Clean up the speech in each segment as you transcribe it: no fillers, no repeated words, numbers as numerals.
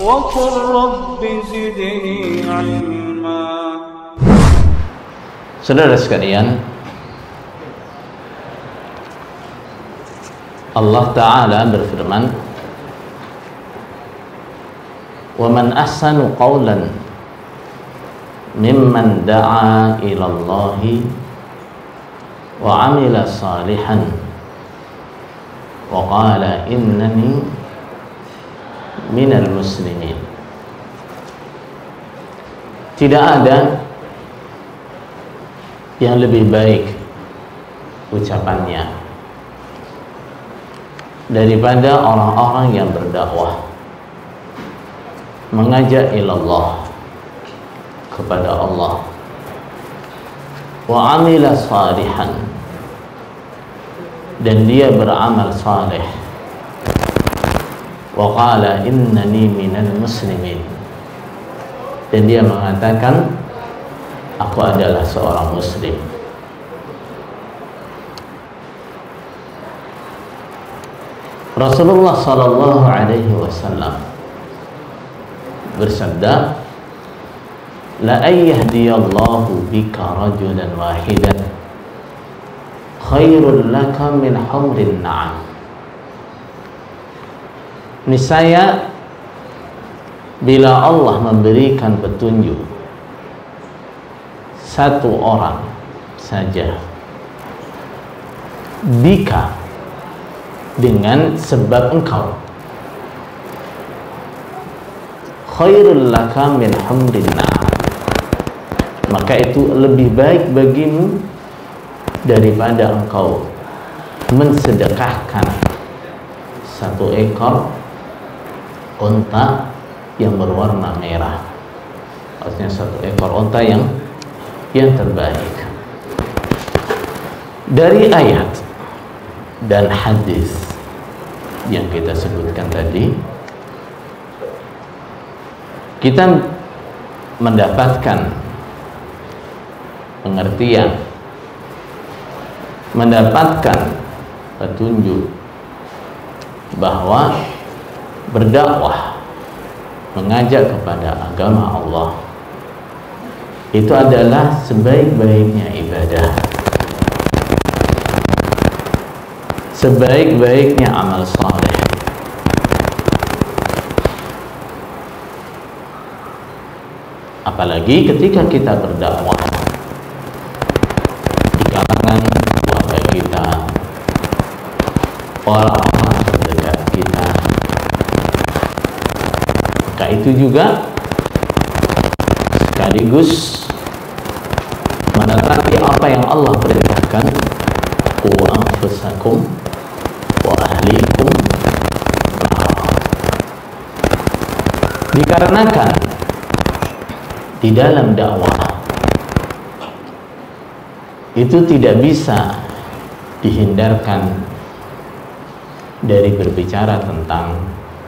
وقل رب زدني علما. Saudara sekalian, Allah Ta'ala berfirman, وَمَنْ أَحْسَنُ قَوْلًا مِمَّنْ دَعَا إِلَى اللَّهِ وَعَمِلَ صَالِحًا وَقَالَ إِنَّنِي مِنَ الْمُسْلِمِينَ. Tidak ada yang lebih baik ucapannya daripada orang-orang yang berdakwah, mengajak ilallah, kepada Allah, wa amila salihan, dan dia beramal saleh, wa qala innani minal muslimin, dan dia mengatakan aku adalah seorang muslim. Rasulullah sallallahu alaihi wasallam bersabda, la ayyahdiyallahu bika rajulan wahidan khairul laka min humrin na'am. Niscaya bila Allah memberikan petunjuk satu orang saja, bika, dengan sebab engkau, khairul laka min humrin na'am, maka itu lebih baik bagimu daripada engkau mensedekahkan satu ekor unta yang berwarna merah. Maksudnya satu ekor unta yang terbaik. Dari ayat dan hadis yang kita sebutkan tadi, kita mendapatkan pengertian, mendapatkan petunjuk bahwa berdakwah, mengajak kepada agama Allah, itu adalah sebaik-baiknya ibadah, sebaik-baiknya amal saleh. Apalagi ketika kita berdakwah di kalangan keluarga kita, orang-orang terdekat kita, maka itu juga sekaligus menetapi apa yang Allah perintahkan, qu anfusakum wa ahlikum nara. Dikarenakan di dalam dakwah itu tidak bisa dihindarkan dari berbicara tentang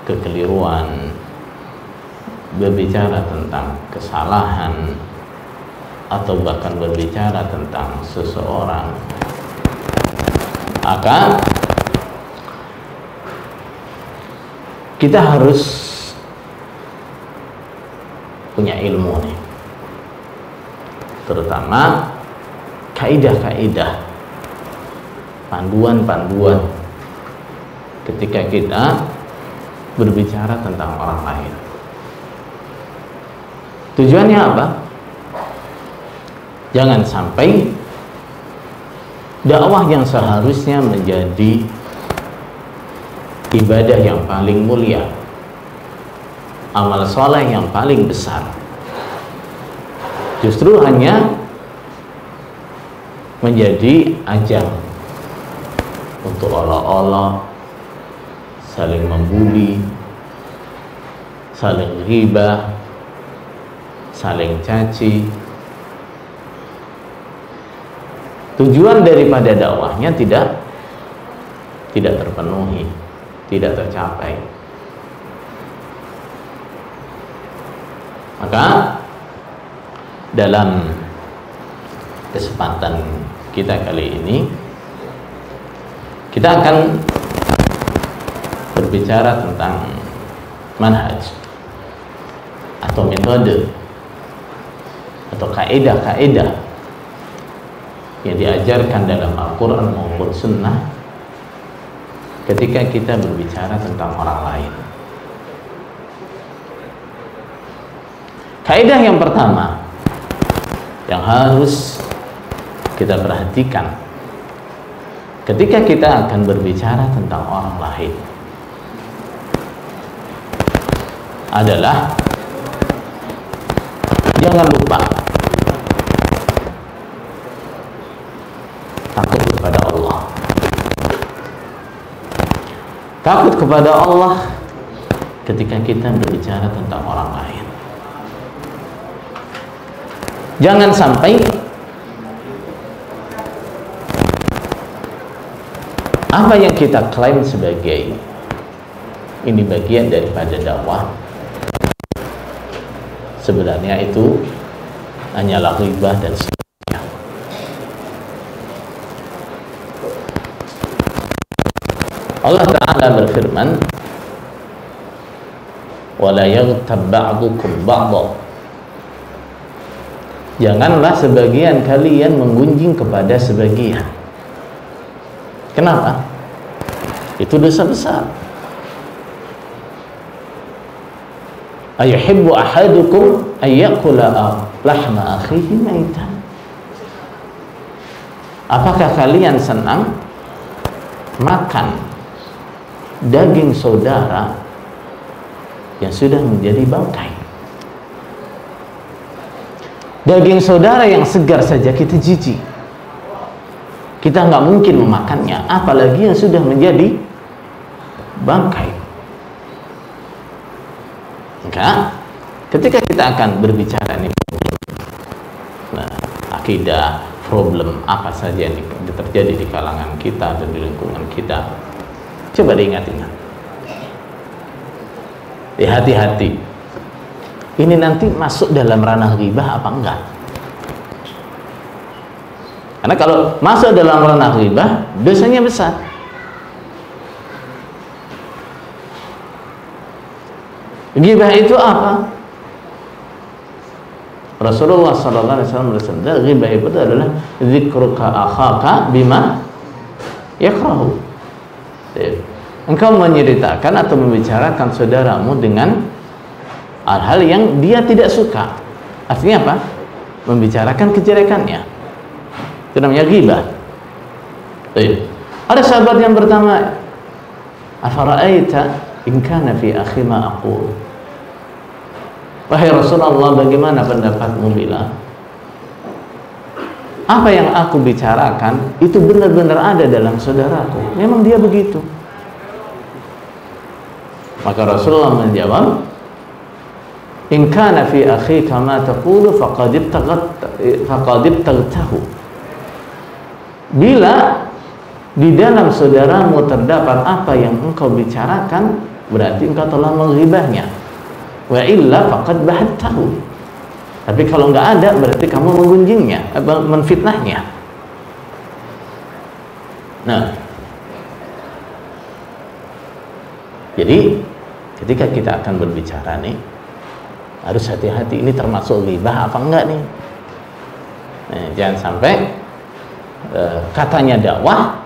kekeliruan, berbicara tentang kesalahan, atau bahkan berbicara tentang seseorang. Maka kita harus punya ilmu nih, terutama kaidah-kaidah, panduan-panduan ketika kita berbicara tentang orang lain. Tujuannya apa? Jangan sampai dakwah yang seharusnya menjadi ibadah yang paling mulia, amal soleh yang paling besar, justru hanya menjadi ajang untuk olok-olok, saling membuli, saling ghibah, saling caci. Tujuan daripada dakwahnya tidak terpenuhi, tidak tercapai. Maka dalam kesempatan kita kali ini, kita akan berbicara tentang manhaj, atau metode atau kaidah-kaidah yang diajarkan dalam Al-Quran maupun Sunnah ketika kita berbicara tentang orang lain. Kaidah yang pertama yang harus kita perhatikan ketika kita akan berbicara tentang orang lain adalah jangan lupa takut kepada Allah. Takut kepada Allah ketika kita berbicara tentang orang lain. Jangan sampai apa yang kita klaim sebagai ini bagian daripada dakwah, sebenarnya itu hanyalah ghibah dan sebagainya. Allah Ta'ala berfirman, وَلَا يَغْتَبْ بَعْضُكُمْ بَعْضًا. Janganlah sebagian kalian menggunjing kepada sebagian. Kenapa? Itu dosa besar. Ayuhibbu ahadukum ayyakula lahma akhihi maitan. Apakah kalian senang makan daging saudara yang sudah menjadi bangkai? Daging saudara yang segar saja kita jijik, kita nggak mungkin memakannya, apalagi yang sudah menjadi bangkai. Maka ketika kita akan berbicara nih, akidah, problem apa saja yang terjadi di kalangan kita dan di lingkungan kita, coba diingat-ingat, hati-hati. Ini nanti masuk dalam ranah ghibah apa enggak? Karena kalau masuk dalam ranah ghibah, dosanya besar. Ghibah itu apa? Rasulullah SAW bersabda, ghibah itu adalah dzikruka akhaka bima yakrahu. Engkau menceritakan atau membicarakan saudaramu dengan hal-hal yang dia tidak suka. Artinya apa? Membicarakan kejelekannya. Itu namanya ghibah. Ada sahabat yang pertama, afara'aita in kana fi akhi ma aqul. Wahai Rasulullah, bagaimana pendapatmu bila apa yang aku bicarakan itu benar-benar ada dalam saudaraku? Memang dia begitu. Maka Rasulullah menjawab, in kana fi akhika ma taqulu faqad ibtaghtahu. Bila di dalam saudaramu terdapat apa yang engkau bicarakan, berarti engkau telah menghibahnya. Wa illa faqad bahattahu. Tapi kalau enggak ada, berarti kamu menggunjingnya, menfitnahnya. Nah, jadi ketika kita akan berbicara nih, harus hati-hati, ini termasuk ghibah apa enggak nih? Jangan sampai katanya dakwah,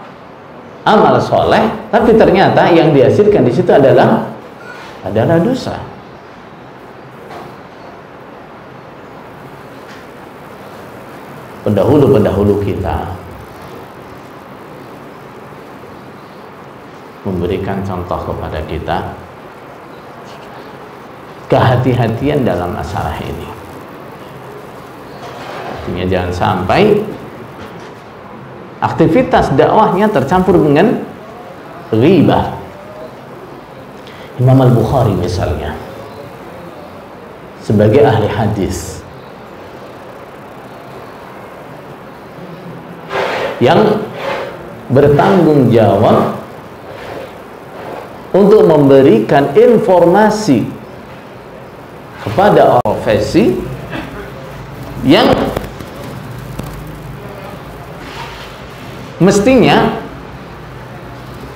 amal soleh, tapi ternyata yang dihasilkan di situ adalah dosa. Pendahulu kita memberikan contoh kepada kita kehati-hatian dalam masalah ini. Artinya jangan sampai aktivitas dakwahnya tercampur dengan ghibah. Imam Al-Bukhari misalnya, sebagai ahli hadis yang bertanggung jawab untuk memberikan informasi kepada profesi yang mestinya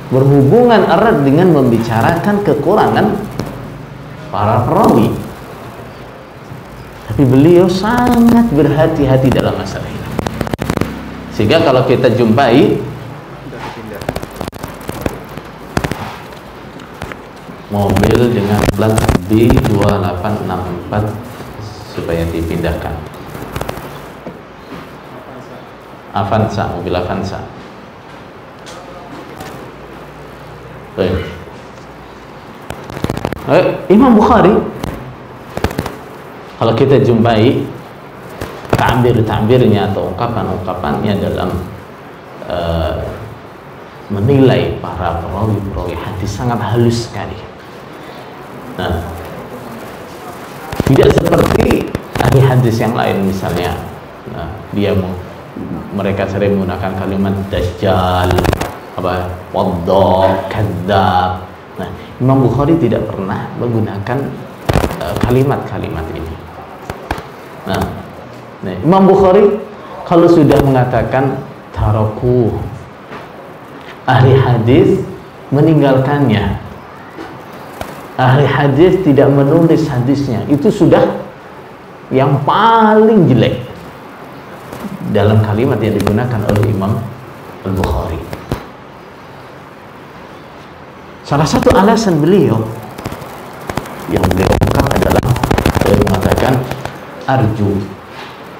berhubungan erat dengan membicarakan kekurangan para perawi. Tapi beliau sangat berhati-hati dalam masalah ini. Sehingga kalau kita jumpai mobil dengan plat B2864 supaya dipindahkan. Avanza, mobil Avanza. Imam Bukhari, kalau kita jumpai ta'bir-ta'birnya atau ungkapan-ungkapannya dalam menilai para perawi-perawi hadis sangat halus sekali. Nah, tidak seperti ahli hadis yang lain misalnya. Nah, mereka sering menggunakan kalimat dajjal, waddaq, kadzdzab. Nah, Imam Bukhari tidak pernah menggunakan kalimat-kalimat ini. Nah, Imam Bukhari kalau sudah mengatakan taraku, ahli hadis meninggalkannya, ahli hadis tidak menulis hadisnya, itu sudah yang paling jelek dalam kalimat yang digunakan oleh Imam Al-Bukhari. Salah satu alasan beliau yang beliau ungkap adalah beliau mengatakan arju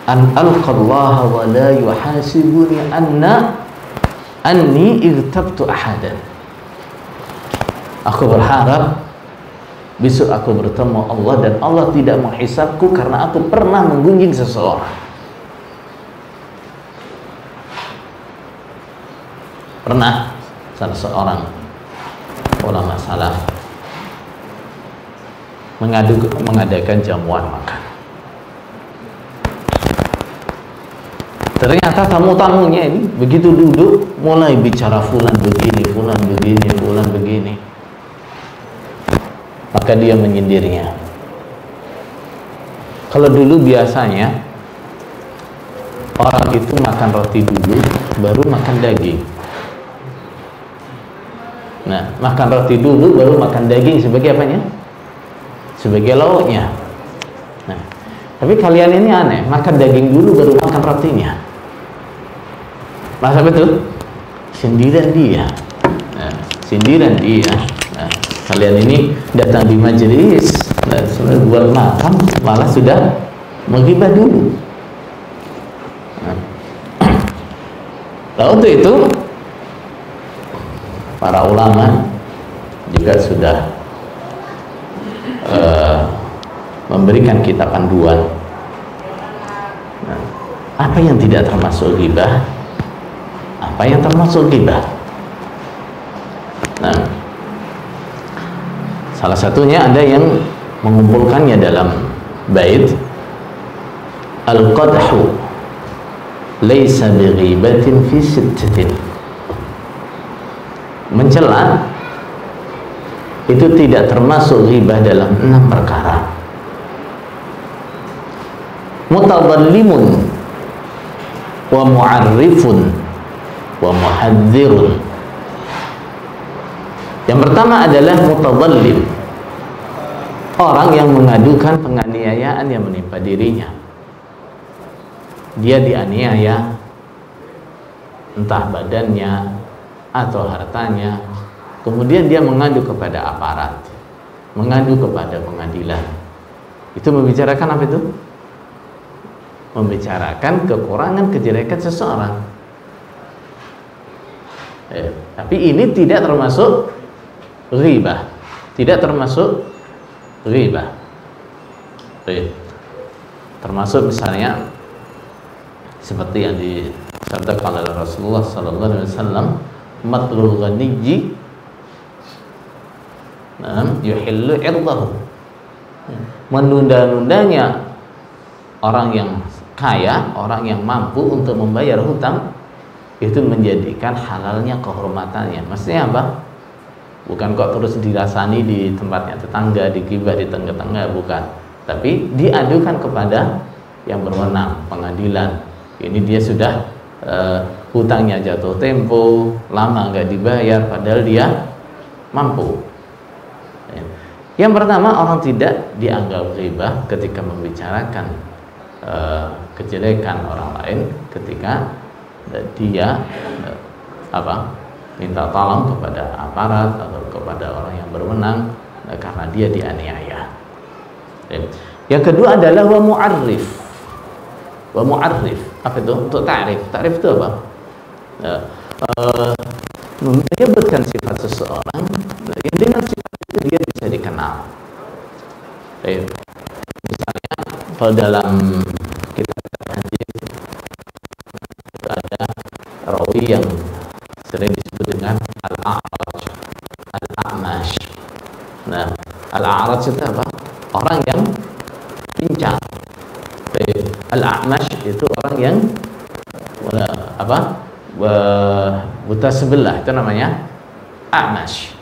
an alqallaha wa la yuhasibuni anni igtabtu ahadan. Aku berharap besok aku bertemu Allah dan Allah tidak menghisabku karena aku pernah menggunjing seseorang. Pernah salah seorang ulama salaf mengadakan jamuan makan. Ternyata tamu-tamunya ini begitu duduk mulai bicara fulan begini, fulan begini, fulan begini. Maka dia menyindirnya. Kalau dulu biasanya orang itu makan roti dulu baru makan daging. Nah, makan roti dulu baru makan daging sebagai apanya? Sebagai lauknya. Nah, tapi kalian ini aneh, makan daging dulu baru makan rotinya. Masa betul? Sindiran dia. Nah, sindiran dia. Nah, kalian ini datang di majelis, nah, sebenarnya buat makan malah sudah menghibah dulu. Nah, untuk itu para ulama juga sudah memberikan kita panduan. Nah, apa yang tidak termasuk ghibah, apa yang termasuk ghibah. Nah, salah satunya ada yang mengumpulkannya dalam bait al-qadhu laisa bighibatin fi sittatin. Mencela itu tidak termasuk ghibah dalam 6 perkara. Mutadallimun wa mu'arrifun wa muhadzirun. Yang pertama adalah mutadallim, orang yang mengadukan penganiayaan yang menimpa dirinya. Dia dianiaya entah badannya atau hartanya, kemudian dia mengadu kepada aparat, mengadu kepada pengadilan. Itu membicarakan apa itu? Membicarakan kekurangan, kejelekan seseorang. Tapi ini tidak termasuk ghibah, tidak termasuk ghibah. Termasuk misalnya seperti yang disabdakan oleh Rasulullah sallallahu alaihi wasallam, matlul ghaniyyi yuhillu irdahu. Menunda-nundanya orang yang kaya, orang yang mampu untuk membayar hutang, itu menjadikan halalnya kehormatannya. Maksudnya apa? Bukan kok terus dirasani di tempatnya tetangga, digibah di tengah-tengah, bukan. Tapi diadukan kepada yang berwenang, pengadilan. Ini dia sudah hutangnya jatuh tempo, lama nggak dibayar, padahal dia mampu. Yang pertama, orang tidak dianggap ghibah ketika membicarakan kejelekan orang lain ketika dia minta tolong kepada aparat atau kepada orang yang berwenang karena dia dianiaya. Yang kedua adalah wa mu'arrif. Wa mu'arrif, apa itu? Untuk ta'rif. Ta'rif itu apa? Menyebutkan sifat seseorang yang dengan sifat itu dia bisa dikenal. Misalnya kalau dalam kitab hadis ada rawi yang sering disebut dengan al-a'raj, al-a'mash. Nah, al-a'raj itu apa? Orang yang pincang. Al-a'mash itu orang yang buta sebelah, itu namanya a'mash.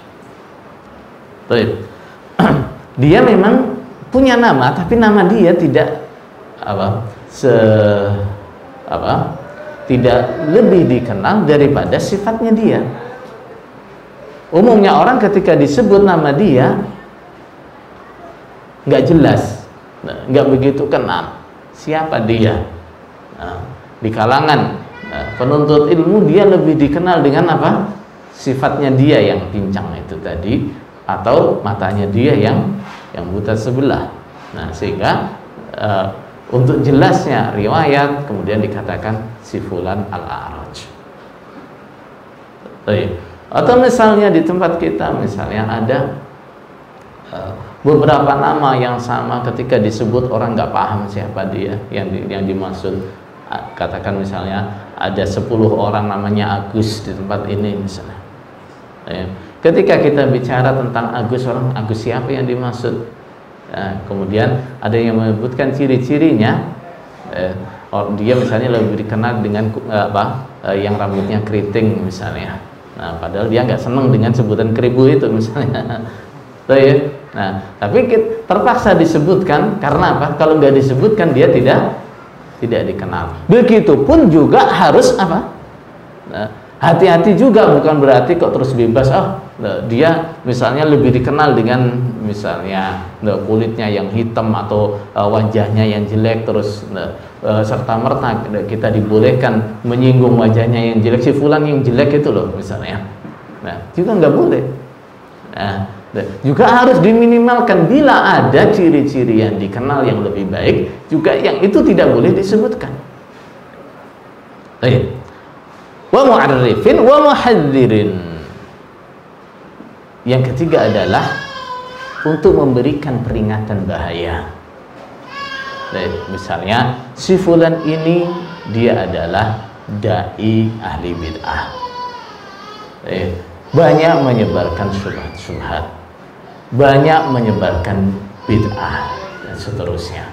Dia memang punya nama, tapi nama dia tidak tidak lebih dikenal daripada sifatnya dia. Umumnya orang ketika disebut nama dia nggak jelas, nggak begitu kenal siapa dia. Di kalangan penuntut ilmu dia lebih dikenal dengan apa? Sifatnya dia yang pincang itu tadi, atau matanya dia yang buta sebelah. Nah, sehingga untuk jelasnya riwayat kemudian dikatakan si fulan al-a'raj. Atau misalnya di tempat kita misalnya ada beberapa nama yang sama, ketika disebut orang nggak paham siapa dia yang dimaksud. Katakan misalnya ada 10 orang namanya Agus di tempat ini misalnya. Ketika kita bicara tentang Agus, orang Agus siapa yang dimaksud? Kemudian ada yang menyebutkan ciri-cirinya. Dia misalnya lebih dikenal dengan yang rambutnya keriting misalnya. Nah, padahal dia nggak senang dengan sebutan keribu itu misalnya. Nah, tapi terpaksa disebutkan karena apa? Kalau nggak disebutkan dia tidak dikenal. Begitupun juga harus apa? Hati-hati juga, bukan berarti kok terus bebas. Dia misalnya lebih dikenal dengan misalnya kulitnya yang hitam atau wajahnya yang jelek, terus serta merta kita dibolehkan menyinggung wajahnya yang jelek, si fulan yang jelek itu loh misalnya. Nah, juga nggak boleh. Nah, juga harus diminimalkan bila ada ciri-ciri yang dikenal yang lebih baik, juga yang itu tidak boleh disebutkan. Wa mu'arrifin wa muhadzirin. Yang ketiga adalah untuk memberikan peringatan bahaya. Misalnya si fulan ini dia adalah dai ahli bid'ah, banyak menyebarkan syubhat-syubhat, banyak menyebarkan bid'ah dan seterusnya.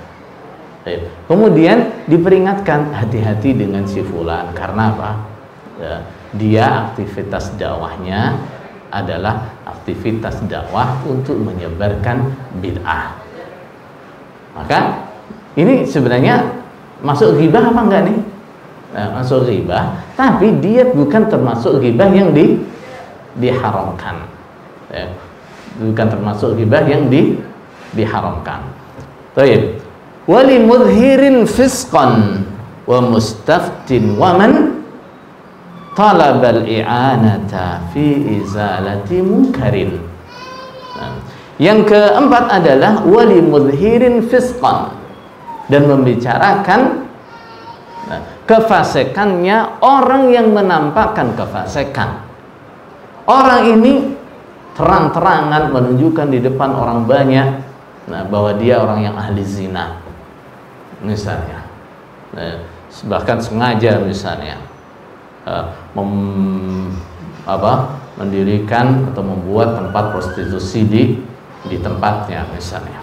Kemudian diperingatkan, hati-hati dengan si fulan. Karena apa? Dia aktivitas dakwahnya adalah aktivitas dakwah untuk menyebarkan bid'ah. Maka ini sebenarnya masuk ghibah apa enggak nih? Masuk ghibah, tapi dia bukan termasuk ghibah yang diharamkan. Bukan termasuk ghibah yang diharamkan. Baik. Wali mudhirin fisqan wa mustaftin wa man talabal i'anata fi izalati munkarin. Yang keempat adalah wali mudhirin fisqan, dan membicarakan kefasikannya orang yang menampakkan kefasikan. Orang ini terang-terangan menunjukkan di depan orang banyak bahwa dia orang yang ahli zina misalnya, bahkan sengaja misalnya mendirikan atau membuat tempat prostitusi di tempatnya misalnya.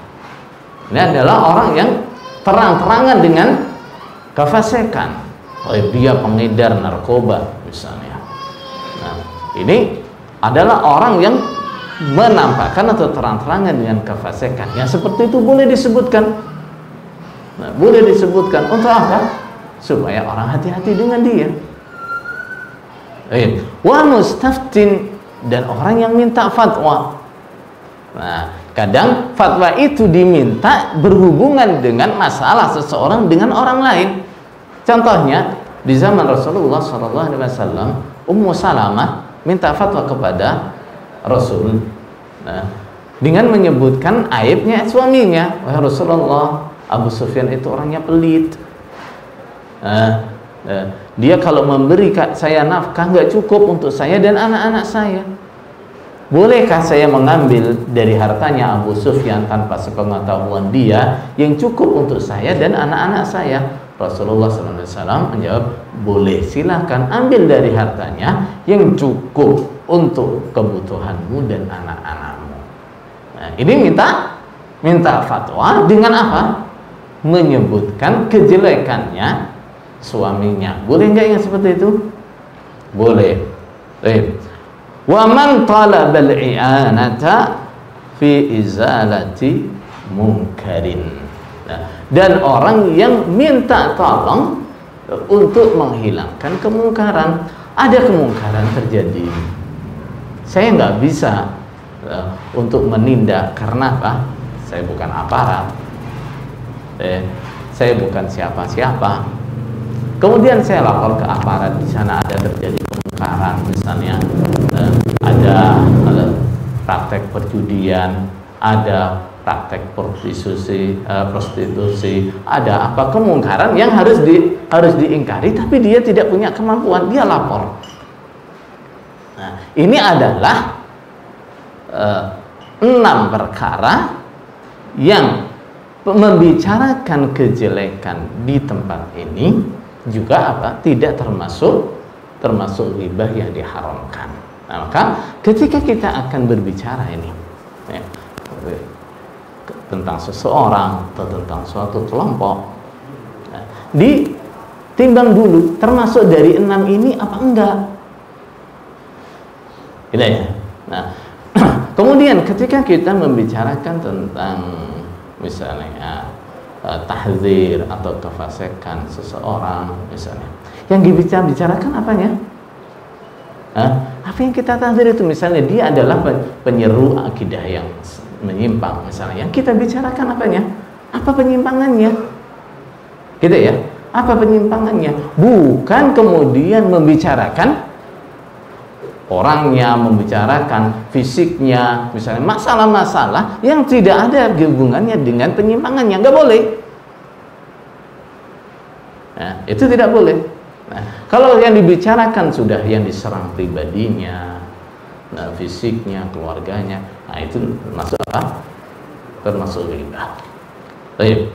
Ini adalah orang yang terang-terangan dengan kefasikan. Dia pengedar narkoba misalnya. Nah, ini adalah orang yang menampakkan atau terang-terangan dengan kefasikan. Yang seperti itu boleh disebutkan. Nah, boleh disebutkan untuk apa? Supaya orang hati-hati dengan dia. Wa mustaftin, dan orang yang minta fatwa. Nah, kadang fatwa itu diminta berhubungan dengan masalah seseorang dengan orang lain. Contohnya di zaman Rasulullah SAW, Ummu Salamah minta fatwa kepada Rasul, nah, dengan menyebutkan aibnya suaminya. Wahai Rasulullah, Abu Sufyan itu orangnya pelit. Dia kalau memberi saya nafkah nggak cukup untuk saya dan anak-anak saya. Bolehkah saya mengambil dari hartanya Abu Sufyan tanpa sepengetahuan dia yang cukup untuk saya dan anak-anak saya? Rasulullah SAW menjawab, boleh, silahkan ambil dari hartanya yang cukup untuk kebutuhanmu dan anak-anakmu. Nah, ini minta fatwa dengan apa? Menyebutkan kejelekannya suaminya. Boleh nggak yang seperti itu? Boleh. Wa man talaba al-i'anata fi izalati munkarin. Nah, dan orang yang minta tolong untuk menghilangkan kemungkaran. Ada kemungkaran terjadi, saya nggak bisa untuk menindak karena apa? Saya bukan aparat, saya bukan siapa-siapa. Kemudian saya lapor ke aparat, di sana ada terjadi kemungkaran, misalnya ada praktek perjudian, ada praktek prostitusi, ada apa kemungkaran yang harus diingkari, tapi dia tidak punya kemampuan, dia lapor. Nah, ini adalah 6 perkara yang membicarakan kejelekan di tempat ini juga apa? Tidak termasuk ghibah yang diharamkan. Nah, maka ketika kita akan berbicara ini tentang seseorang atau tentang suatu kelompok, ditimbang dulu termasuk dari 6 ini apa enggak. Gitu ya. Nah, kemudian ketika kita membicarakan tentang misalnya tahdzir atau kefasikan seseorang misalnya, yang dibicarakan apanya? Apa yang kita tahdzir itu, misalnya dia adalah penyeru akidah yang menyimpang misalnya, yang kita bicarakan apanya? Apa penyimpangannya? Gitu ya. Apa penyimpangannya? Bukan kemudian membicarakan orangnya, membicarakan fisiknya, misalnya masalah-masalah yang tidak ada hubungannya dengan penyimpangannya, nggak boleh. Nah, itu tidak boleh. Nah, kalau yang dibicarakan sudah yang diserang pribadinya, nah, fisiknya, keluarganya, nah itu termasuk apa? Termasuk ghibah. Baik.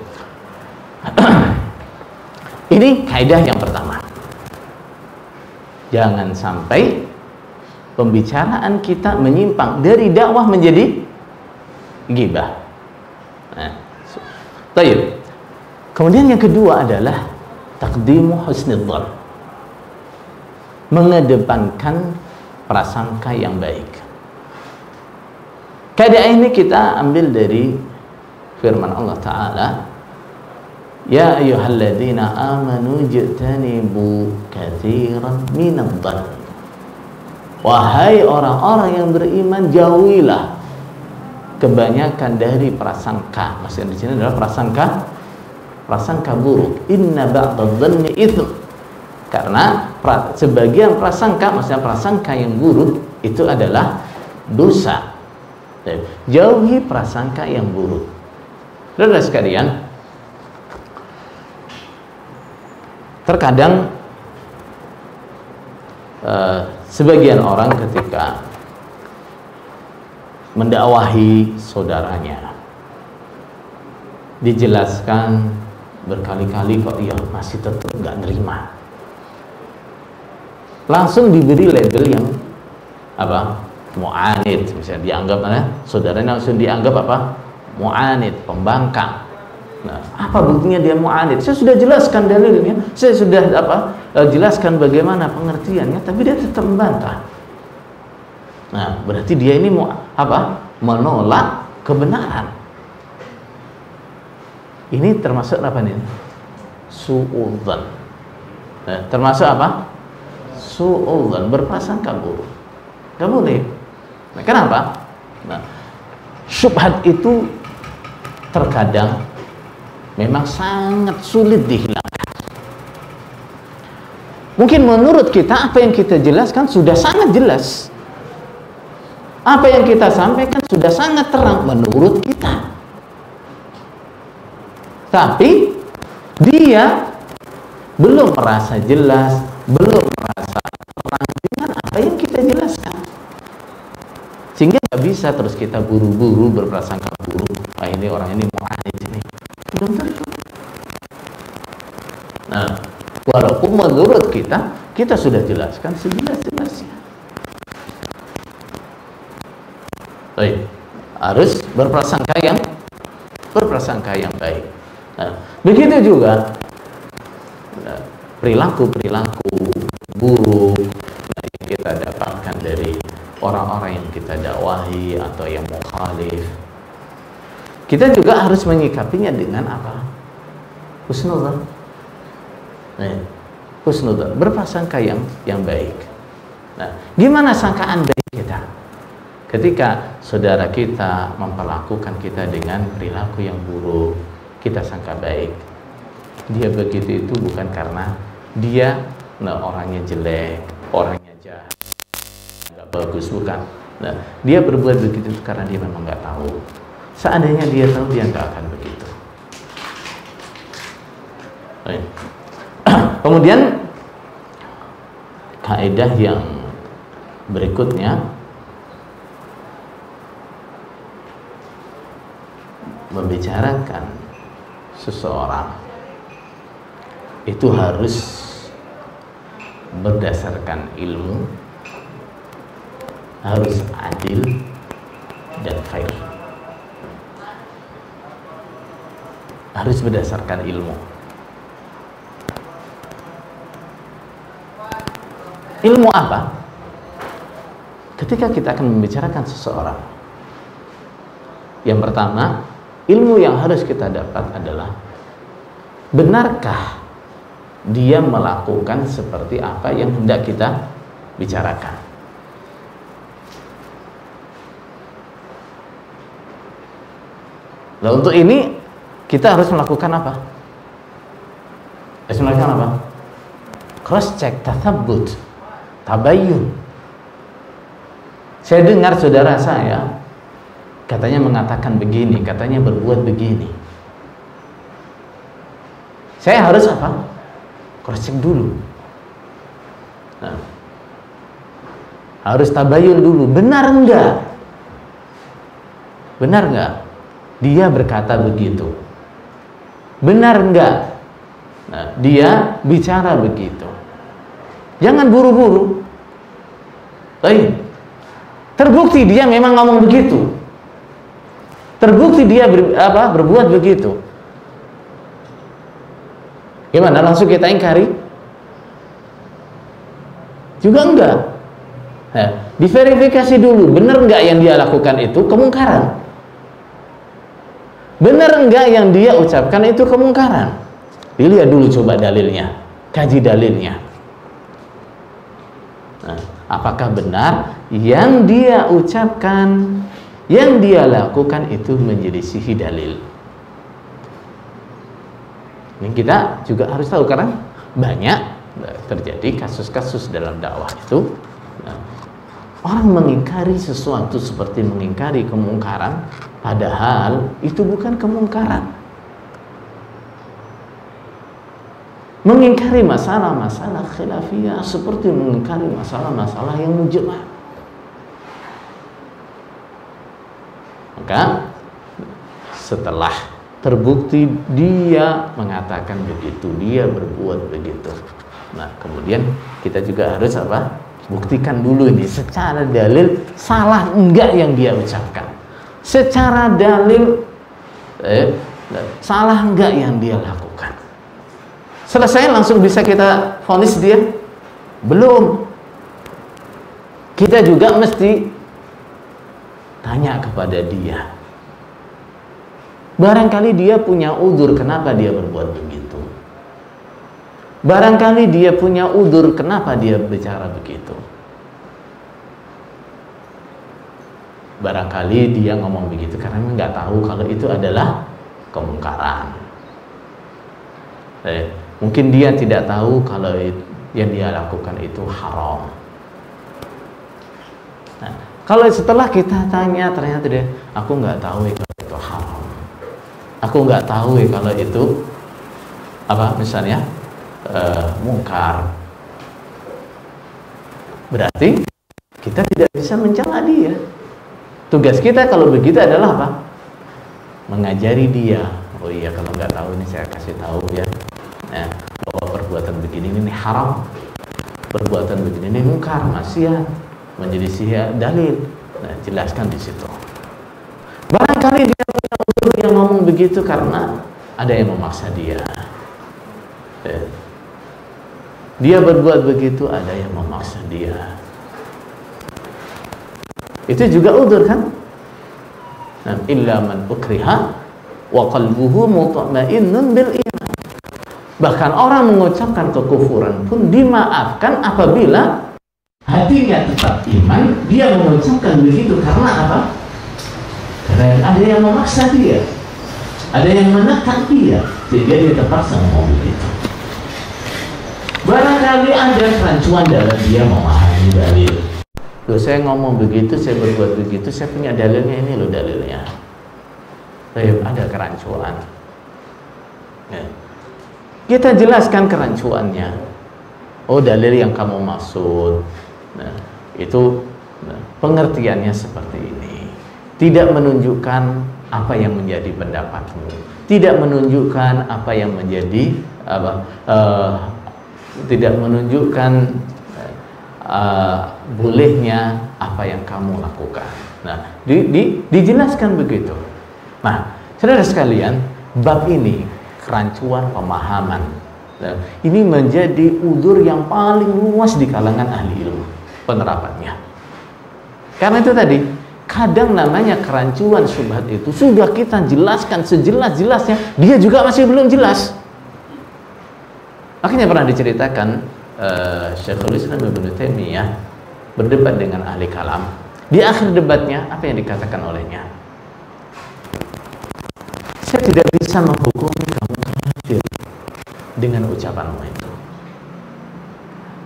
Ini kaidah yang pertama. Jangan sampai pembicaraan kita menyimpang dari dakwah menjadi ghibah. Nah, baik. Kemudian yang kedua adalah taqdimu husnidzan, mengedepankan prasangka yang baik. Kaidah ini kita ambil dari firman Allah Ta'ala, ya ayyuhalladzina amanu jtanibu katsiran minadh-dhann. Wahai orang-orang yang beriman, jauhilah kebanyakan dari prasangka. Maksudnya di sini adalah prasangka buruk. Inna ba'dadh-dhanni itsm. Karena sebagian prasangka, maksudnya prasangka yang buruk itu adalah dosa. Jauhi prasangka yang buruk. Saudara sekalian, terkadang sebagian orang ketika mendakwahi saudaranya, dijelaskan berkali-kali kok ia masih tetap nggak nerima, langsung diberi label yang apa? Mu'anid, misalnya dianggap saudaranya langsung dianggap apa? Mu'anid, pembangkang. Nah, apa buktinya dia mu'anid? Saya sudah jelaskan dalilnya, saya sudah jelaskan bagaimana pengertiannya, tapi dia tetap membantah. Nah, berarti dia ini menolak kebenaran. Ini termasuk apa nih? Su'udzan. Nah, termasuk apa? Su'udzan, berprasangka buruk. Gak boleh. Nah, kenapa? Nah, syubhat itu terkadang memang sangat sulit dihilangkan. Mungkin menurut kita apa yang kita jelaskan sudah sangat jelas, apa yang kita sampaikan sudah sangat terang menurut kita, tapi dia belum merasa jelas, belum merasa terang dengan apa yang kita jelaskan, sehingga nggak bisa terus kita buru-buru berprasangka buruk. Wah, ini orang ini mau aneh ini. Belum tentu. Nah, walaupun menurut kita sudah jelaskan sejelas-jelasnya. Baik, harus berprasangka yang baik. Nah, begitu juga perilaku-perilaku buruk yang kita dapatkan dari orang-orang yang kita dakwahi atau yang mukhalif, kita juga harus menyikapinya dengan apa? Husnudzan. Husnudzan, berprasangka yang baik. Nah, gimana sangkaan baik kita ketika saudara kita memperlakukan kita dengan perilaku yang buruk? Kita sangka baik, dia begitu itu bukan karena dia orangnya jelek, orangnya jahat, nggak bagus, bukan. Nah, dia berbuat begitu karena dia memang nggak tahu. Seandainya dia tahu, dia nggak akan begitu. Kemudian kaidah yang berikutnya membicarakan seseorang itu harus berdasarkan ilmu, harus adil dan fair. Harus berdasarkan ilmu. Ilmu apa? Ketika kita akan membicarakan seseorang, yang pertama, ilmu yang harus kita dapat adalah benarkah dia melakukan seperti apa yang hendak kita bicarakan. Nah, untuk ini kita harus melakukan apa? Harus melakukan apa? Cross check, tathabbut, tabayyun. Saya dengar saudara saya katanya mengatakan begini, katanya berbuat begini. Saya harus apa? Cross check dulu. Nah, harus tabayun dulu, benar enggak? Benar enggak? Dia berkata begitu. Benar enggak? Nah, dia bicara begitu. Jangan buru-buru. Baik. Terbukti dia memang ngomong begitu. Terbukti dia berbuat begitu. Gimana? Langsung kita ingkari? Juga enggak. Nah, diverifikasi dulu, benar enggak yang dia lakukan itu kemungkaran? Benar enggak yang dia ucapkan itu kemungkaran? Dilihat dulu coba dalilnya, kaji dalilnya. Nah, apakah benar yang dia ucapkan, yang dia lakukan itu menyelisihi dalil? Ini kita juga harus tahu, karena banyak terjadi kasus-kasus dalam dakwah itu. Orang mengingkari sesuatu seperti mengingkari kemungkaran, padahal itu bukan kemungkaran. Mengingkari masalah-masalah khilafiyah seperti mengingkari masalah-masalah yang mujma'. Maka setelah terbukti dia mengatakan begitu, dia berbuat begitu, nah kemudian kita juga harus apa? Buktikan dulu ini secara dalil salah enggak yang dia ucapkan, secara dalil salah enggak yang dia lakukan. Selesai langsung bisa kita vonis dia? Belum. Kita juga mesti tanya kepada dia. Barangkali dia punya udzur kenapa dia berbuat begitu. Barangkali dia punya udzur kenapa dia bicara begitu. barangkali dia ngomong begitu karena nggak tahu kalau itu adalah kemungkaran. Mungkin dia tidak tahu kalau yang dia lakukan itu haram. Nah, kalau setelah kita tanya ternyata dia, aku nggak tahu kalau itu haram, aku nggak tahu kalau itu apa misalnya mungkar, berarti kita tidak bisa mencela dia. Tugas kita kalau begitu adalah apa? Mengajari dia. Oh iya, kalau nggak tahu ini saya kasih tahu ya. Nah, bahwa perbuatan begini ini haram, perbuatan begini ini mungkar, maksiat, menyelisih dalil. Nah, jelaskan di situ. Barangkali dia punya usul yang ngomong begitu karena ada yang memaksa dia. Dia berbuat begitu, ada yang memaksa dia. Itu juga udzur kan? Illa man ukriha wa qalbuhu mutma'innun bil iman. Bahkan orang mengucapkan kekufuran pun dimaafkan apabila hatinya tetap iman. Dia mengucapkan begitu karena apa? Karena ada yang memaksa dia, ada yang menekan dia, sehingga dia terpaksa ngomong begitu. Barangkali ada kerancuan dalam dia memahami dalil. Loh, saya ngomong begitu, saya berbuat begitu, saya punya dalilnya, ini loh dalilnya. Ada kerancuan. Ya. Kita jelaskan kerancuannya. Oh, dalil yang kamu maksud, nah, itu pengertiannya seperti ini. Tidak menunjukkan apa yang menjadi pendapatmu, tidak menunjukkan apa yang menjadi tidak menunjukkan bolehnya apa yang kamu lakukan. Nah, dijelaskan begitu. Nah, saudara sekalian, bab ini kerancuan pemahaman. Nah, ini menjadi udzur yang paling luas di kalangan ahli ilmu penerapannya. Karena itu tadi, kadang namanya kerancuan syubhat itu sudah kita jelaskan sejelas-jelasnya, dia juga masih belum jelas. Makanya pernah diceritakan Syekhul Islam Ibnu Taimiyah berdebat dengan ahli kalam. Di akhir debatnya, apa yang dikatakan olehnya? Saya tidak bisa menghukumi kamu kafir dengan ucapanmu itu.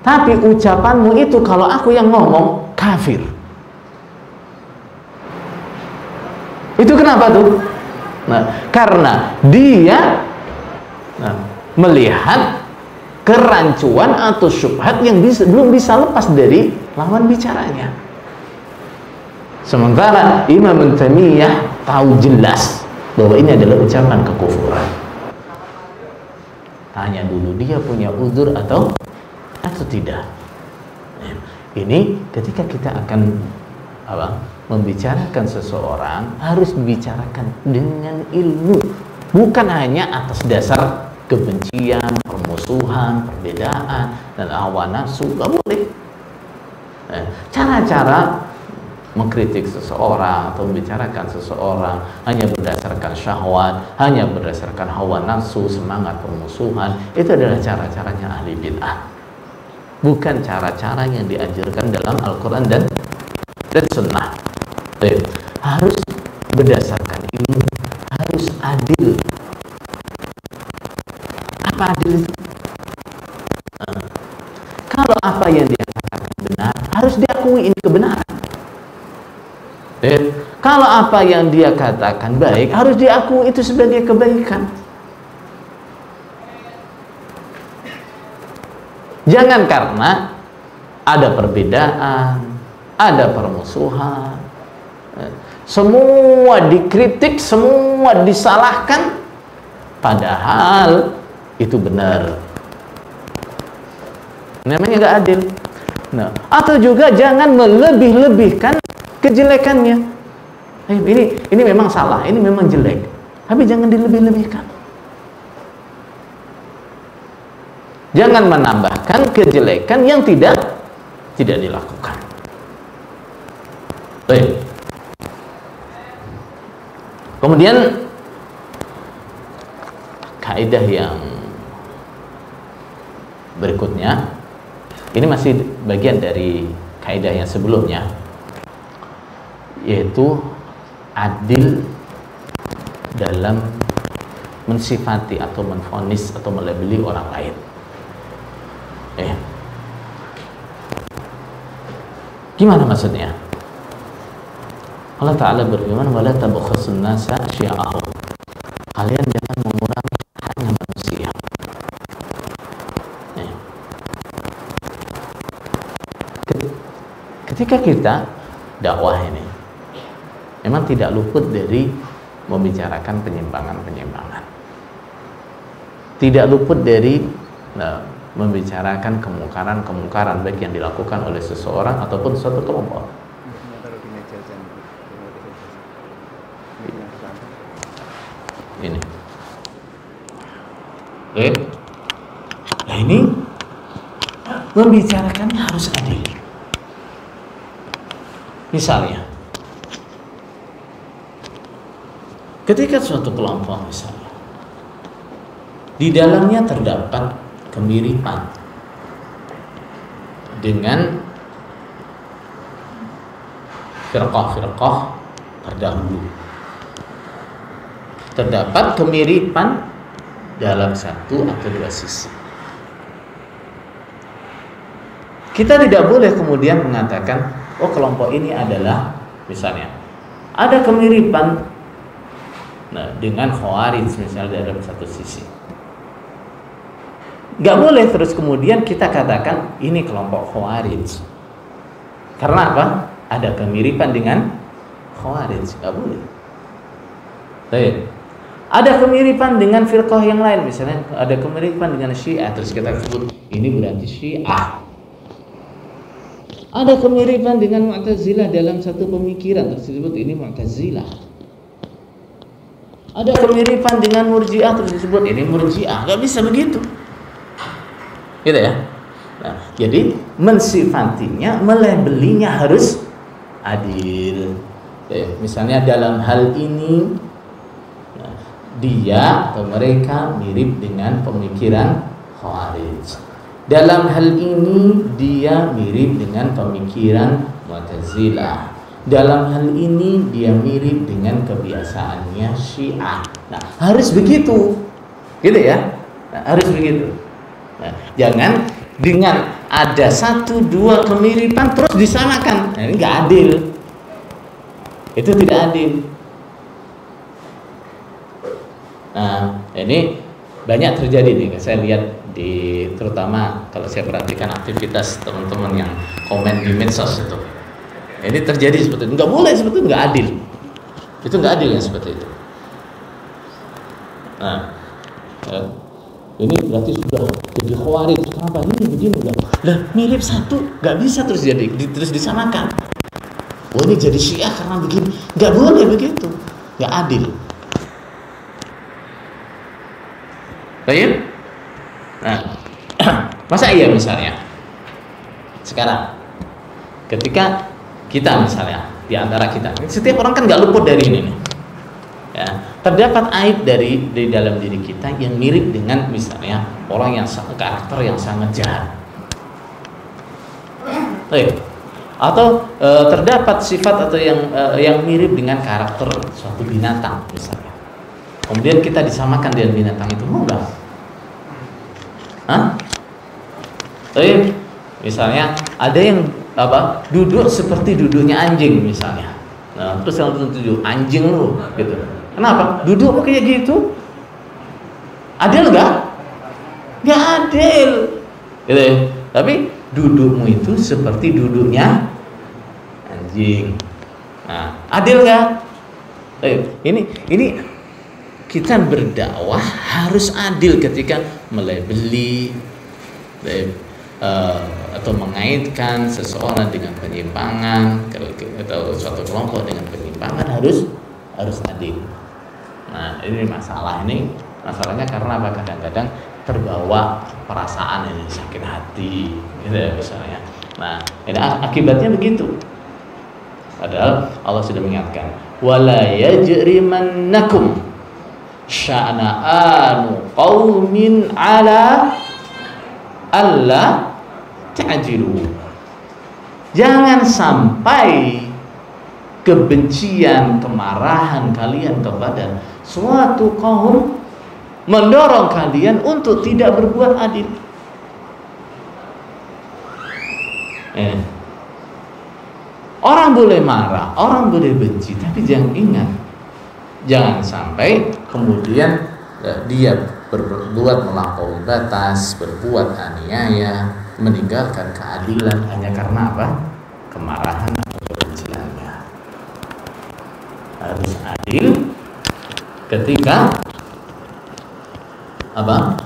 Tapi ucapanmu itu kalau aku yang ngomong kafir. Itu kenapa tuh? Nah, karena dia melihat kerancuan atau syubhat yang belum bisa lepas dari lawan bicaranya. Sementara Imam Taimiyah tahu jelas bahwa ini adalah ucapan kekufuran. Tanya dulu dia punya udzur atau tidak. Ini ketika kita akan membicarakan seseorang, harus dibicarakan dengan ilmu, bukan hanya atas dasar kebencian, permusuhan, perbedaan, dan hawa nafsu. Gak boleh. Cara-cara mengkritik seseorang atau membicarakan seseorang hanya berdasarkan syahwat, hanya berdasarkan hawa nafsu, semangat permusuhan, itu adalah cara-caranya ahli bid'ah, bukan cara-cara yang dianjurkan dalam Al-Quran dan sunnah. Harus berdasarkan ilmu, harus adil. Apa adil itu? Kalau apa yang dia katakan benar, harus diakui ini kebenaran. Kalau apa yang dia katakan baik, harus diakui itu sebagai kebaikan. Jangan karena ada perbedaan, ada permusuhan, semua dikritik, semua disalahkan, padahal itu benar. Namanya nggak adil. Nah, atau juga jangan melebih-lebihkan kejelekannya. Ini memang salah, ini memang jelek, tapi jangan dilebih-lebihkan. Jangan menambahkan kejelekan yang tidak dilakukan. Baik. Kemudian kaidah yang berikutnya, ini masih bagian dari kaidah yang sebelumnya, yaitu adil dalam mensifati atau menvonis atau melabeli orang lain. Gimana maksudnya? Allah Ta'ala berfirman, wala tabkhasun nasa ashya'ahum. Kalian jangan mengurangi haknya manusia. Ketika kita dakwah ini memang tidak luput dari membicarakan penyimpangan-penyimpangan, tidak luput dari membicarakan kemungkaran-kemungkaran baik yang dilakukan oleh seseorang ataupun suatu kelompok. Ini, nah ini membicarakannya harus adil. Misalnya, ketika suatu kelompok misalnya di dalamnya terdapat kemiripan dengan firqah-firqah terdahulu, terdapat kemiripan dalam satu atau dua sisi, kita tidak boleh kemudian mengatakan, oh kelompok ini adalah misalnya ada kemiripan dengan Khawarij misalnya dalam satu sisi. Gak boleh terus kemudian kita katakan ini kelompok Khawarij. Karena apa? Ada kemiripan dengan Khawarij. Gak boleh. Baik. Ada kemiripan dengan firqah yang lain, misalnya ada kemiripan dengan Syiah, terus kita sebut ini berarti Syiah. Ada kemiripan dengan Mu'tazilah dalam satu pemikiran, tersebut ini Mu'tazilah. Ada kemiripan dengan Murji'ah, tersebut ini Murji'ah. Gak bisa begitu, gitu ya. Nah, jadi mensifatinya, melabelinya harus adil. Ya, misalnya dalam hal ini dia atau mereka mirip dengan pemikiran Khawarij. Dalam hal ini dia mirip dengan pemikiran Mu'tazilah. Dalam hal ini dia mirip dengan kebiasaannya Syiah. Nah, harus begitu, gitu ya. Nah, harus begitu. Nah, jangan dengan ada satu dua kemiripan terus disamakan. Nah, ini nggak adil. Itu tidak adil. Nah, ini banyak terjadi nih. Saya lihat di, terutama kalau saya perhatikan aktivitas teman-teman yang komen di medsos itu, ini terjadi seperti itu. Nggak boleh seperti itu, nggak adil. Itu nggak adil yang seperti itu. Nah, ini berarti sudah jadi Khawarij. Kenapa ini begini? Lah mirip satu, nggak bisa terus jadi terus disamakan. Oh ini jadi Syiah karena begini. Nggak boleh begitu, nggak adil. Baik? Nah, masa iya misalnya sekarang ketika kita misalnya di antara kita, setiap orang kan nggak luput dari ini nih. Ya, terdapat aib dari dalam diri kita yang mirip dengan misalnya orang yang karakter yang sangat jahat. Baik. Atau terdapat sifat atau yang mirip dengan karakter suatu binatang misalnya. Kemudian kita disamakan dengan binatang itu, mau nggak? Hah? Tapi misalnya ada yang duduk seperti duduknya anjing misalnya. Nah, terus yang duduk anjing lu, gitu. Kenapa? Dudukmu kayak gitu? Adil nggak? Nggak adil. Gitu. Tapi dudukmu itu seperti duduknya anjing. Nah, adil nggak? Ini kita berdakwah harus adil ketika melabeli atau mengaitkan seseorang dengan penyimpangan atau suatu kelompok dengan penyimpangan harus adil. Nah, ini masalahnya karena apa? Kadang-kadang terbawa perasaan ini, sakit hati, gitu ya misalnya. Nah, ini akibatnya begitu. Padahal Allah sudah mengingatkan, wala yajrimannakum sya'na'anu qaumin ala alla ta'jilu. Jangan sampai kebencian, kemarahan kalian kepada suatu kaum mendorong kalian untuk tidak berbuat adil. Orang boleh marah, orang boleh benci, tapi jangan sampai kemudian dia berbuat melampaui batas, berbuat aniaya, meninggalkan keadilan hanya karena apa? Kemarahan atau kebenciannya. Harus adil ketika apa?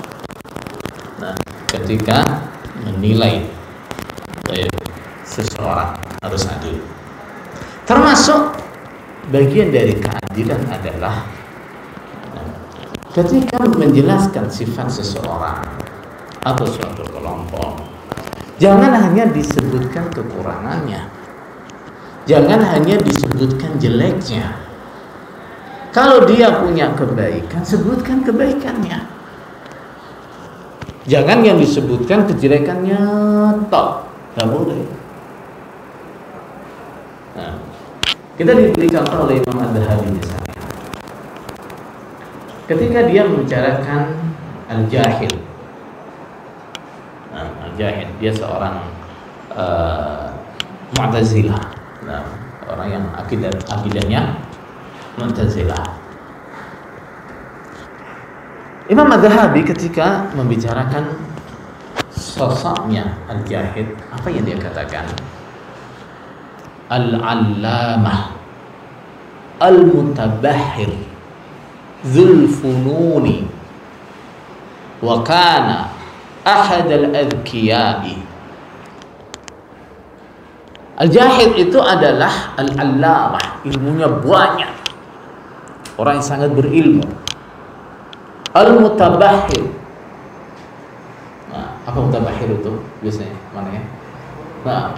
Nah, ketika menilai seseorang harus adil. Termasuk bagian dari keadilan adalah ketika menjelaskan sifat seseorang atau suatu kelompok, jangan hanya disebutkan kekurangannya, jangan hanya disebutkan jeleknya. Kalau dia punya kebaikan, sebutkan kebaikannya. Jangan yang disebutkan kejelekannya tok, nggak boleh. Nah, kita diberi contoh oleh Imam Az-Zahabi misalnya. Ketika dia membicarakan Al-Jahil, Al-Jahil dia seorang Mu'tazilah, orang yang akidahnya Mu'tazilah. Imam Az-Zahabi ketika membicarakan sosoknya Al-Jahil, apa yang dia katakan? Al-allamah al-mutabahhir dzul fununi wa kana ahad al-adhkiya'i. Al-Jahil itu adalah al-allamah, ilmunya banyak, orang yang sangat berilmu. Al-mutabahhir, nah, apa mutabahhir itu biasanya mana ya? Nah,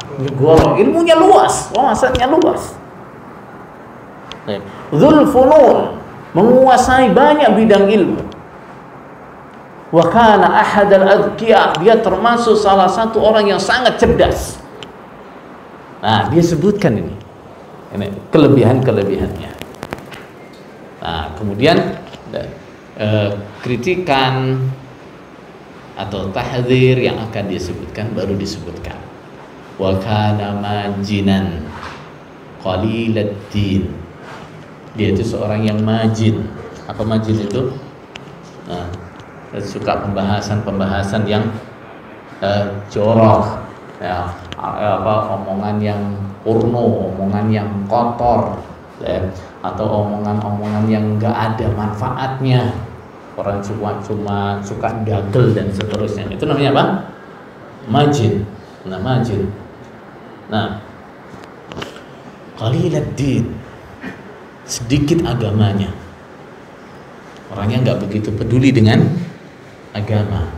ilmunya luas, wawasannya luas. Dzul funun, menguasai banyak bidang ilmu. Wa kana ahad al-adhkiya, dia termasuk salah satu orang yang sangat cerdas. Nah, dia sebutkan ini kelebihan-kelebihannya. Nah, kemudian kritikan atau tahdzir yang akan disebutkan baru disebutkan. Wa kana majinan qaliladdin, dia itu seorang yang majin. Apa majin itu? Nah, suka pembahasan yang jorok, ya, omongan yang porno, omongan yang kotor, ya, atau omongan-omongan yang enggak ada manfaatnya. Orang cuma suka dagel dan seterusnya. Itu namanya apa? Majin. Nah, majin. Nah, qaliladdin, sedikit agamanya. Orangnya nggak begitu peduli dengan agama.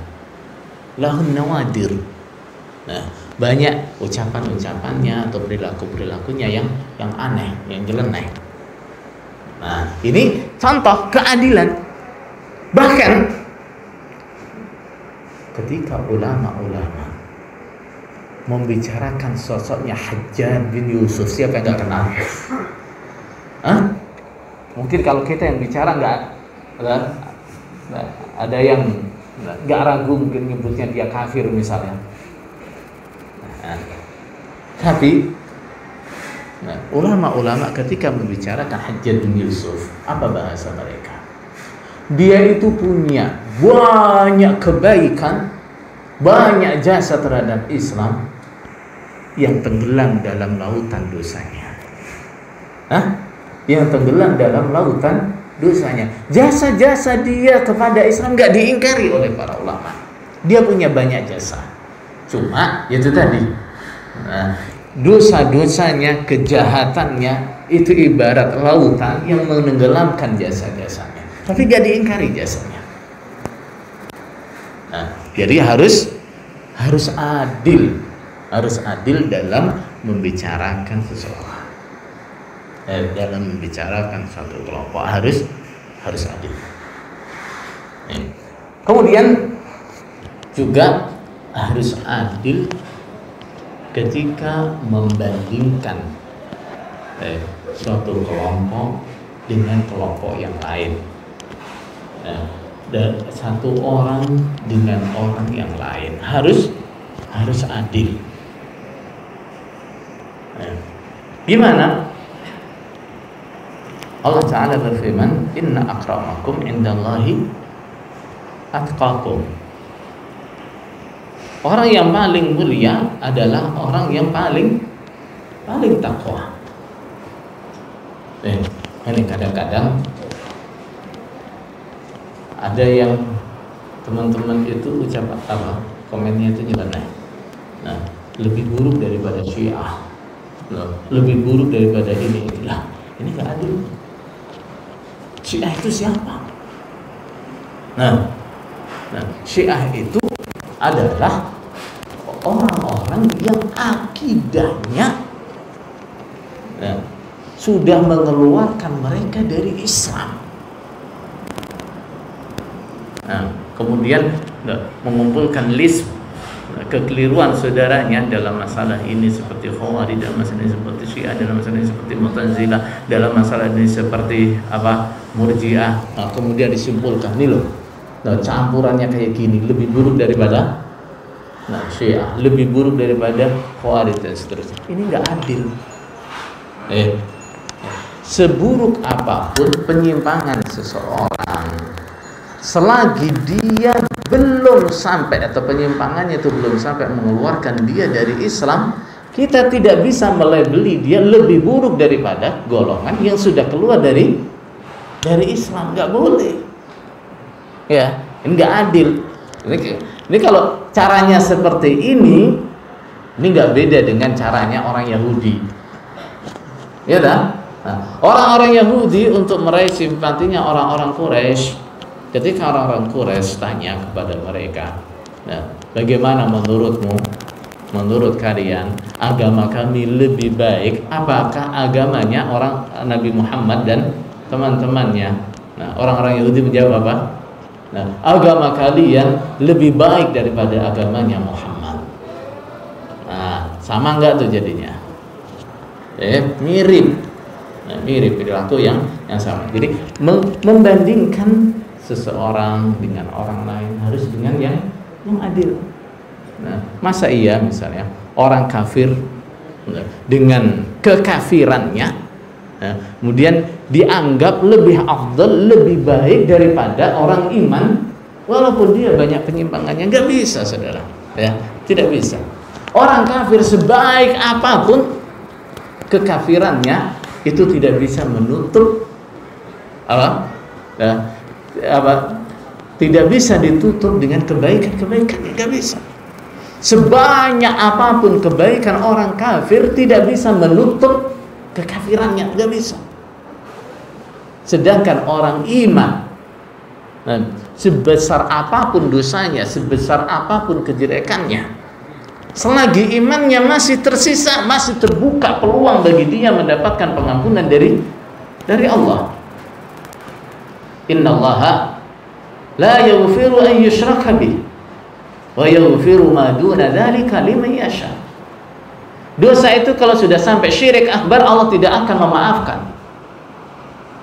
Lahun nawadir. Nah, banyak ucapan-ucapannya atau perilaku-perilakunya yang aneh, yang nyeleneh. Nah, ini contoh keadilan. Bahkan ketika ulama-ulama membicarakan sosoknya Hajjaj bin Yusuf, siapa yang nggak kenal? Mungkin kalau kita yang bicara nggak ada yang nggak ragu mungkin nyebutnya dia kafir misalnya. Tapi ulama-ulama ketika membicarakan Hajjaj bin Yusuf, apa bahasa mereka? Dia itu punya banyak kebaikan, banyak jasa terhadap Islam yang tenggelam dalam lautan dosanya. Yang tenggelam dalam lautan dosanya. Jasa-jasa dia kepada Islam nggak diingkari oleh para ulama. Dia punya banyak jasa. Cuma itu tadi, dosa-dosanya, kejahatannya itu ibarat lautan yang menenggelamkan jasa-jasanya. Tapi nggak diingkari jasanya. Nah, jadi harus adil dalam membicarakan seseorang. Dalam membicarakan satu kelompok harus adil. Kemudian juga harus adil ketika membandingkan suatu kelompok dengan kelompok yang lain. Nah, dan satu orang dengan orang yang lain harus adil. Nah, gimana? Allah Ta'ala berfirman, inna akramakum indallahi atqakum. Orang yang paling mulia adalah orang yang paling takwa. Ini kadang-kadang ada yang teman-teman itu ucapan apa, komennya itu nyeleneh. Nah, lebih buruk daripada Syiah. Nah, lebih buruk daripada inilah. Ini nggak adil. Syiah itu siapa? Nah, Syiah itu adalah orang-orang yang akidahnya sudah mengeluarkan mereka dari Islam. Nah, kemudian mengumpulkan list kekeliruan saudaranya dalam masalah ini seperti Khawarij, dalam masalah ini seperti Syiah, dalam masalah ini seperti Mu'tazilah, dalam masalah ini seperti Murji'ah. Nah, kemudian disimpulkan nih loh, campurannya kayak gini lebih buruk daripada Syiah, lebih buruk daripada Khawarij dan seterusnya. Ini nggak adil. Seburuk apapun penyimpangan seseorang, selagi dia belum sampai atau penyimpangannya itu belum sampai mengeluarkan dia dari Islam, kita tidak bisa melabeli dia lebih buruk daripada golongan yang sudah keluar dari Islam. Nggak boleh. Ya, ini nggak adil. Ini kalau caranya seperti ini nggak beda dengan caranya orang Yahudi. Ya dah. Nah, orang-orang Yahudi untuk meraih simpatinya orang-orang Quraisy, ketika orang-orang Quraisy tanya kepada mereka, nah, bagaimana menurutmu, menurut kalian agama kami lebih baik, apakah agamanya orang Nabi Muhammad dan teman-temannya? Nah, orang-orang Yahudi menjawab apa? Nah, agama kalian lebih baik daripada agamanya Muhammad. Nah, sama enggak tuh jadinya? Mirip. Nah, mirip perilaku yang sama. Jadi membandingkan seseorang dengan orang lain harus dengan yang adil. Nah, masa iya misalnya orang kafir dengan kekafirannya, nah, kemudian dianggap lebih afdal, lebih baik daripada orang iman, walaupun dia banyak penyimpangannya? Nggak bisa, saudara. Ya, tidak bisa. Orang kafir sebaik apapun kekafirannya itu tidak bisa menutup tidak bisa ditutup dengan kebaikan-kebaikan. Nggak bisa. Sebanyak apapun kebaikan orang kafir tidak bisa menutup kekafirannya, nggak bisa. Sedangkan orang iman, sebesar apapun dosanya, sebesar apapun kejelekannya, selagi imannya masih tersisa, masih terbuka peluang bagi dia mendapatkan pengampunan dari Allah. Innallaha la yaghfiru an yushraka bih wa yaghfiru ma duna dzalika liman yasha. Dosa itu kalau sudah sampai syirik akbar, Allah tidak akan memaafkan.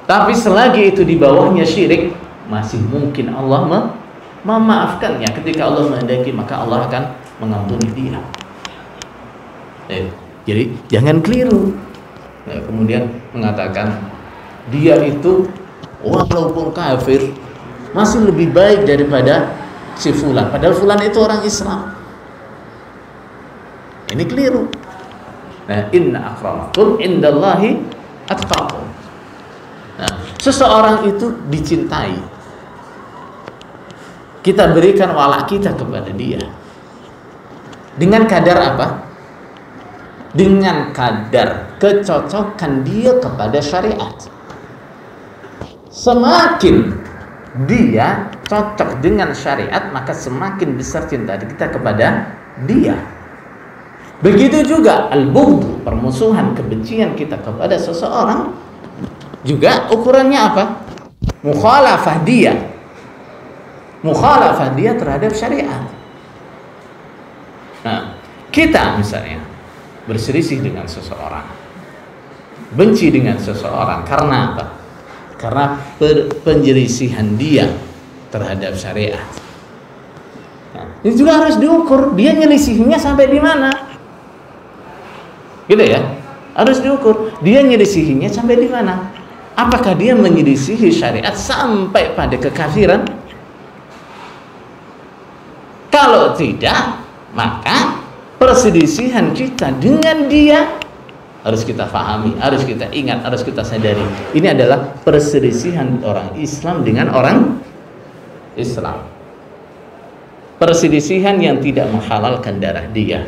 Tapi selagi itu di bawahnya syirik, masih mungkin Allah memaafkannya. Ketika Allah menghendaki, maka Allah akan mengampuni dia. Jadi jangan keliru. Nah, kemudian mengatakan dia itu walaupun kafir masih lebih baik daripada si fulan, padahal fulan itu orang Islam. Ini keliru. Nah, inna akramakum indallahi atqakum. Nah, seseorang itu dicintai, kita berikan wala kita kepada dia dengan kadar apa? Dengan kadar kecocokan dia kepada syariat. Semakin dia cocok dengan syariat, maka semakin besar cinta kita kepada dia. Begitu juga al-bughd, permusuhan, kebencian kita kepada seseorang, juga ukurannya apa? Mukhalafah dia terhadap syariat. Nah, kita misalnya berselisih dengan seseorang, benci dengan seseorang karena apa? Karena penjelisihan dia terhadap syariat. Nah, ini juga harus diukur, dia nyelisihinya sampai di mana, gitu ya. Harus diukur, dia nyelisihinya sampai di mana. Apakah dia menyelisihi syariat sampai pada kekafiran? Kalau tidak, maka perselisihan kita dengan dia harus kita pahami, harus kita ingat, harus kita sadari. Ini adalah perselisihan orang Islam dengan orang Islam. Perselisihan yang tidak menghalalkan darah dia,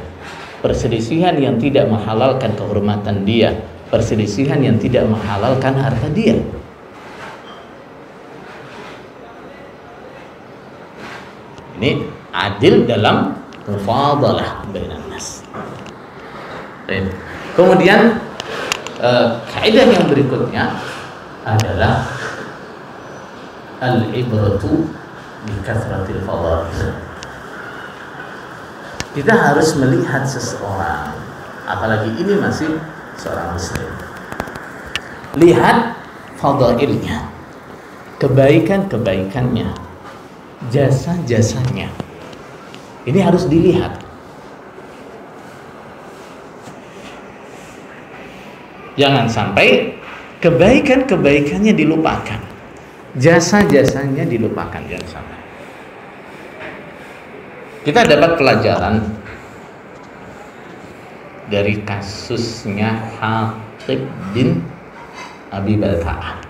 perselisihan yang tidak menghalalkan kehormatan dia, perselisihan yang tidak menghalalkan harta dia. Ini adil dalam mufadalah bainan nas. Kemudian kaidah yang berikutnya adalah al-ibratu bi kathratil fadail. Kita harus melihat seseorang, apalagi ini masih seorang muslim, lihat fadailnya, kebaikan-kebaikannya, jasa-jasanya. Ini harus dilihat. Jangan sampai kebaikan-kebaikannya dilupakan, jasa-jasanya dilupakan, jangan sampai. Kita dapat pelajaran dari kasusnya Hatib bin Abi Balta'ah.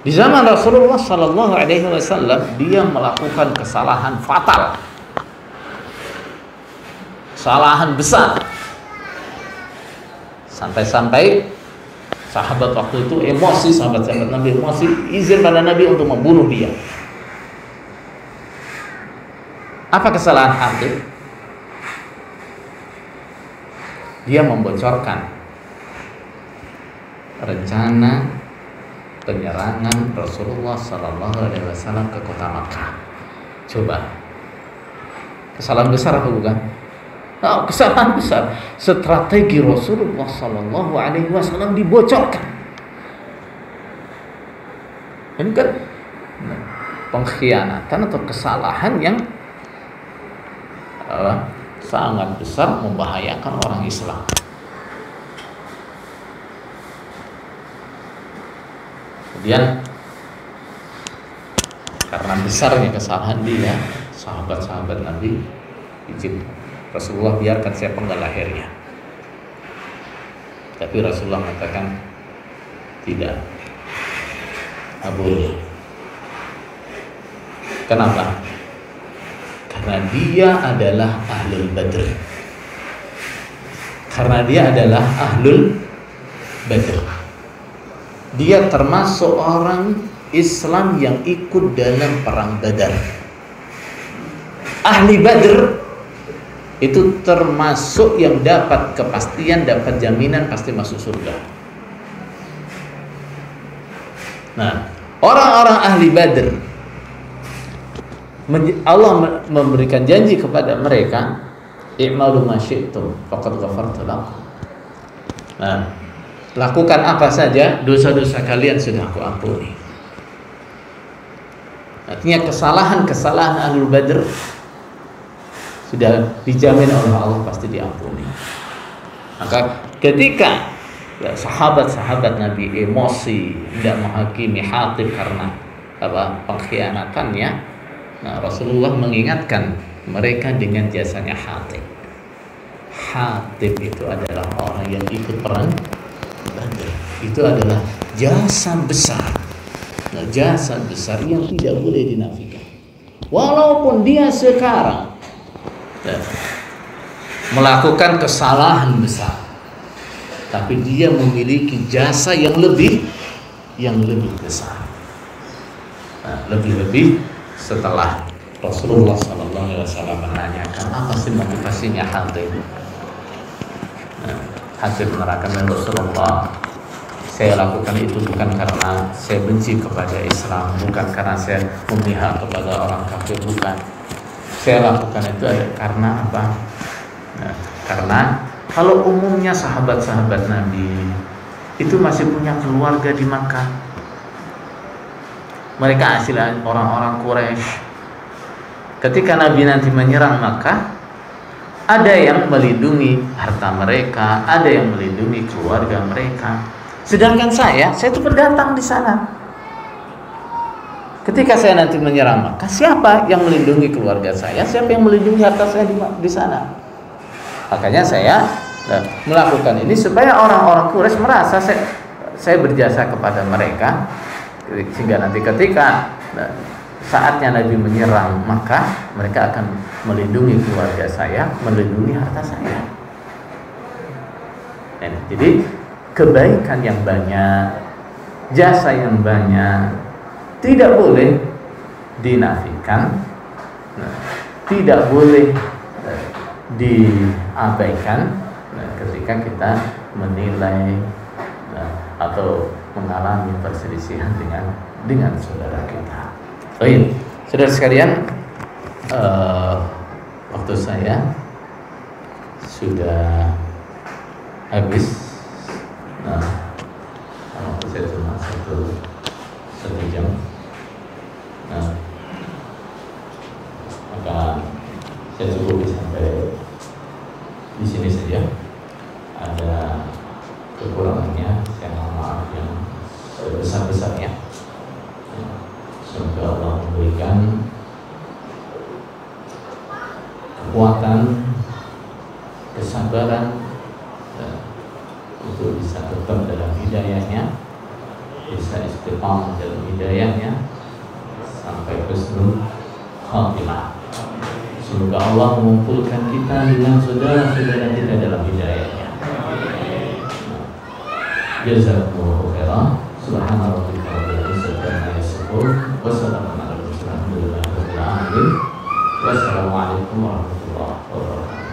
Di zaman Rasulullah Sallallahu Alaihi Wasallam, dia melakukan kesalahan fatal, kesalahan besar, sampai-sampai sahabat waktu itu emosi, sahabat-sahabat Nabi emosi, izin pada Nabi untuk membunuh dia. Apa kesalahan Hatib? Dia membocorkan rencana penyerangan Rasulullah Sallallahu Alaihi Wasallam ke kota Makkah. Coba, kesalahan besar apa bukan? Oh, kesalahan besar. Strategi Rasulullah Sallallahu Alaihi Wasallam dibocorkan. Ini kan pengkhianatan atau kesalahan yang sangat besar, membahayakan orang Islam. Kemudian karena besarnya kesalahan dia, sahabat-sahabat Nabi izin Rasulullah, biarkan saya penggal lehernya. Tapi Rasulullah mengatakan tidak, boleh. Kenapa? Karena dia adalah ahlul badr. Karena dia adalah ahlul badr. Dia termasuk orang Islam yang ikut dalam perang Badar. Ahli Badr itu termasuk yang dapat kepastian, dapat jaminan pasti masuk surga. Nah, orang-orang ahli Badr, Allah memberikan janji kepada mereka, i'malu ma syi'tum faqad ghafartu lakum. Nah, lakukan apa saja, dosa-dosa kalian sudah aku ampuni. Artinya kesalahan-kesalahan Ahlul Badr sudah dijamin oleh Allah pasti diampuni. Maka ketika sahabat-sahabat Nabi emosi, tidak menghakimi Hatib karena pengkhianatannya, nah Rasulullah mengingatkan mereka dengan jasanya Hatib. Hatib itu adalah orang yang ikut perang Badar. Itu adalah jasa besar. Nah, jasa besar yang tidak boleh dinafikan. Walaupun dia sekarang melakukan kesalahan besar, tapi dia memiliki jasa yang lebih besar. Nah, lebih setelah Rasulullah SAW menanyakan apa sih motivasinya Hatib. Hatib menerangkan, Rasulullah, saya lakukan itu bukan karena saya benci kepada Islam, bukan karena saya memihak kepada orang kafir, bukan. Saya lakukan itu karena apa? Nah, karena Kalau umumnya sahabat-sahabat Nabi itu masih punya keluarga di Makkah, mereka asli orang-orang Quraisy. Ketika Nabi nanti menyerang Makkah, ada yang melindungi harta mereka, ada yang melindungi keluarga mereka. Sedangkan saya itu pendatang di sana. Ketika saya nanti menyerang Makkah, siapa yang melindungi keluarga saya? Siapa yang melindungi harta saya di sana? Makanya saya melakukan ini supaya orang-orang Quraisy merasa saya berjasa kepada mereka, sehingga nanti ketika saatnya Nabi menyerang Makkah, mereka akan melindungi keluarga saya, melindungi harta saya. Jadi kebaikan yang banyak, jasa yang banyak tidak boleh dinafikan, tidak boleh diabaikan ketika kita menilai atau mengalami perselisihan dengan saudara kita. Baik, saudara sekalian, waktu saya sudah habis. Waktu saya cuma satu jam. Maka saya cukup sampai di sini saja. Ada kekurangannya, saya mohon maaf yang sebesar-besarnya. Semoga Allah memberikan kekuatan, kesabaran untuk bisa tetap dalam hidayahnya, bisa istiqamah dalam hidayahnya sampai husnul khatimah. Semoga Allah mengumpulkan kita dengan saudara-saudara kita dalam hidayahnya. Jazakumullahu khairan. Subhana rabbika rabbil izzati amma yasifun wa salamun alal mursalin walhamdulillahi rabbil alamin. Wassalamualaikum warahmatullahi wabarakatuh.